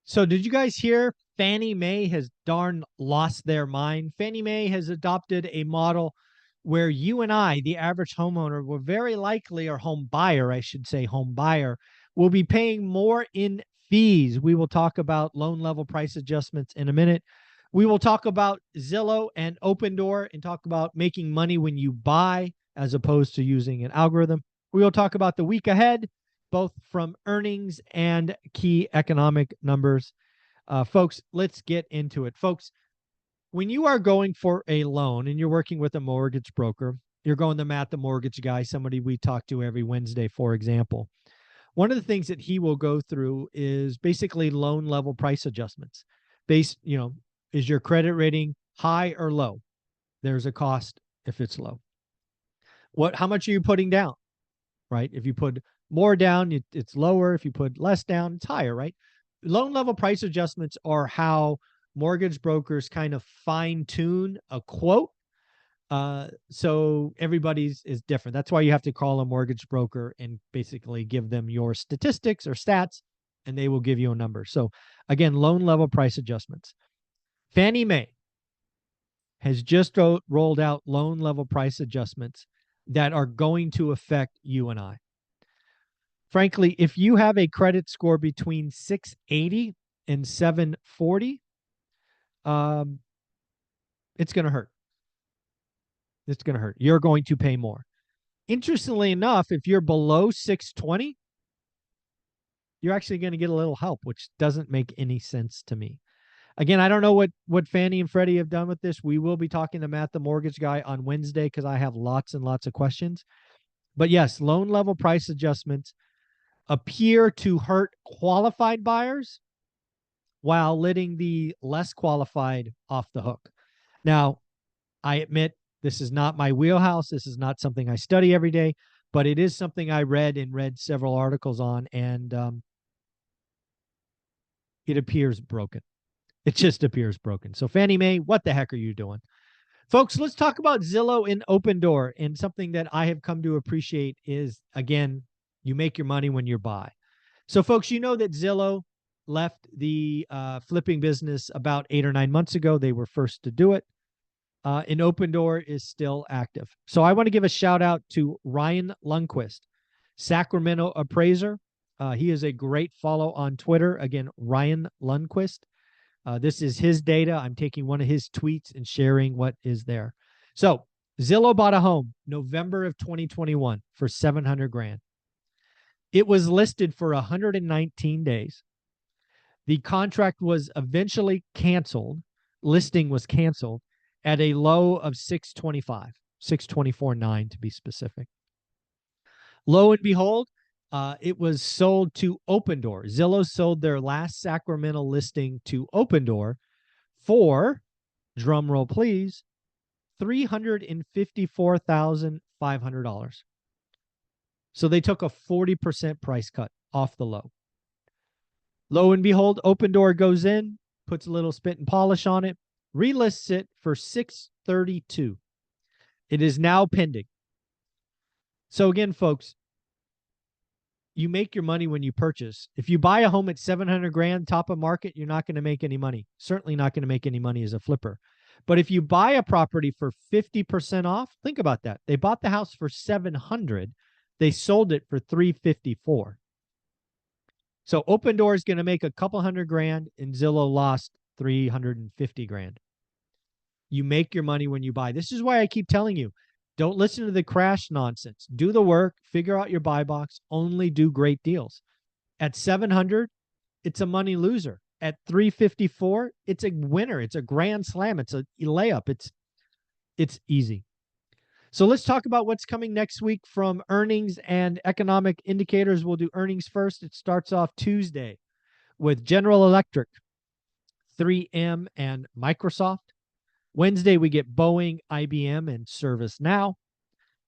So did you guys hear Fannie Mae has darn lost their mind? Fannie Mae has adopted a model where you and I, the average homeowner, will very likely, or home buyer, I should say, home buyer, will be paying more in fees. We will talk about loan level price adjustments in a minute. We will talk about Zillow and Open Door and talk about making money when you buy as opposed to using an algorithm. We will talk about the week ahead, both from earnings and key economic numbers. Folks, let's get into it. Folks, when you are going for a loan and you're working with a mortgage broker, you're going to Matt, the mortgage guy, somebody we talk to every Wednesday, for example. One of the things that he will go through is basically loan level price adjustments. Is your credit rating high or low? There's a cost if it's low. How much are you putting down? Right? If you put more down, it's lower. If you put less down, it's higher, right? Loan level price adjustments are how mortgage brokers kind of fine tune a quote. So everybody's is different. That's why you have to call a mortgage broker and basically give them your statistics or stats, and they will give you a number. So again, loan level price adjustments. Fannie Mae has just rolled out loan level price adjustments that are going to affect you and I. Frankly, if you have a credit score between 680 and 740, it's going to hurt. It's going to hurt. You're going to pay more. Interestingly enough, if you're below 620, you're actually going to get a little help, which doesn't make any sense to me. Again, I don't know what Fannie and Freddie have done with this. We will be talking to Matt, the mortgage guy, on Wednesday because I have lots and lots of questions. But yes, loan level price adjustments appear to hurt qualified buyers while letting the less qualified off the hook. Now, I admit this is not my wheelhouse. This is not something I study every day, but it is something I read several articles on, and it appears broken. It just appears broken. So Fannie Mae, what the heck are you doing? Folks, let's talk about Zillow and Open Door. And something that I have come to appreciate is, again, you make your money when you buy. So folks, you know that Zillow left the flipping business about 8 or 9 months ago. They were first to do it. And Open Door is still active. So I want to give a shout out to Ryan Lundquist, Sacramento appraiser. He is a great follow on Twitter. Again, Ryan Lundquist. This is his data. I'm taking one of his tweets and sharing what is there. So Zillow bought a home November of 2021 for $700,000. It was listed for 119 days. The contract was eventually canceled. Listing was canceled at a low of 625, 624.9 to be specific. Lo and behold, it was sold to Open Door. Zillow sold their last Sacramento listing to Open Door for, drum roll please, $354,500. So they took a 40% price cut off the low. Lo and behold, Open Door goes in, puts a little spit and polish on it, relists it for $632. It is now pending. So again, folks, you make your money when you purchase. If you buy a home at $700,000 top of market, you're not going to make any money. Certainly not going to make any money as a flipper. But if you buy a property for 50% off, think about that. They bought the house for $700,000. They sold it for $354,000. So Open Door is going to make a couple $100,000, and Zillow lost $350,000. You make your money when you buy. This is why I keep telling you, don't listen to the crash nonsense. Do the work, figure out your buy box, only do great deals. At $700,000, it's a money loser. At $354,000, it's a winner. It's a grand slam. It's a layup. It's easy. So let's talk about what's coming next week from earnings and economic indicators. We'll do earnings first. It starts off Tuesday with General Electric, 3M, and Microsoft. Wednesday, we get Boeing, IBM, and ServiceNow.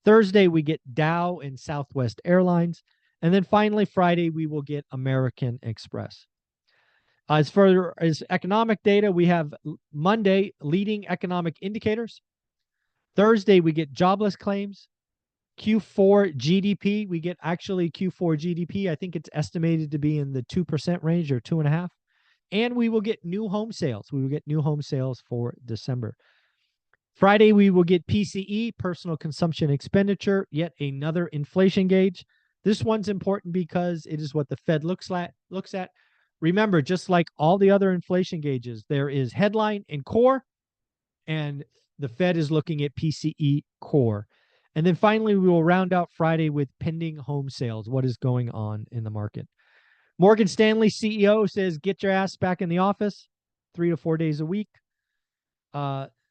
Thursday, we get Dow and Southwest Airlines. And then finally, Friday, we will get American Express. As far as economic data, we have Monday, leading economic indicators. Thursday, we get jobless claims. Q4 GDP, we get actually Q4 GDP. I think it's estimated to be in the 2% range or 2.5%. And we will get new home sales. We will get new home sales for December. Friday, we will get PCE, personal consumption expenditure, yet another inflation gauge. This one's important because it is what the Fed looks at. Remember, just like all the other inflation gauges, there is headline and core, and the Fed is looking at PCE core. And then finally, we will round out Friday with pending home sales, what is going on in the market. Morgan Stanley CEO says, get your ass back in the office 3 to 4 days a week.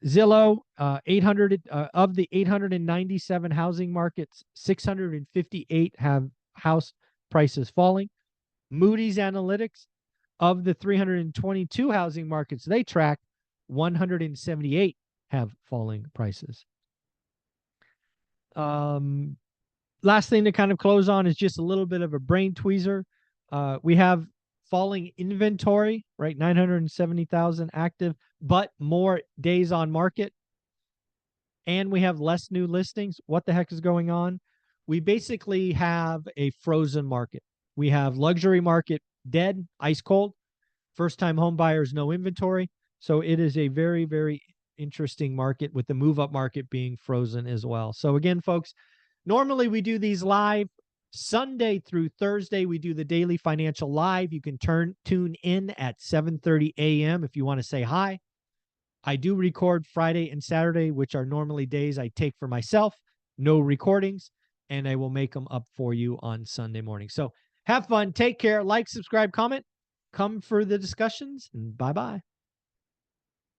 Zillow, 800 of the 897 housing markets, 658 have house prices falling. Moody's Analytics, of the 322 housing markets they track, 178 have falling prices. Last thing to kind of close on is just a little bit of a brain tweezer. We have falling inventory, right? 970,000 active, but more days on market. And we have less new listings. What the heck is going on? We basically have a frozen market. We have luxury market dead, ice cold. First-time home buyers, no inventory. So it is a very, very interesting market, with the move-up market being frozen as well. So again, folks, normally we do these live. Sunday through Thursday, we do the daily financial live. You can tune in at 7:30 a.m. if you want to say hi. I do record Friday and Saturday, which are normally days I take for myself. No recordings, and I will make them up for you on Sunday morning. So have fun. Take care. Like, subscribe, comment. Come for the discussions, and bye-bye.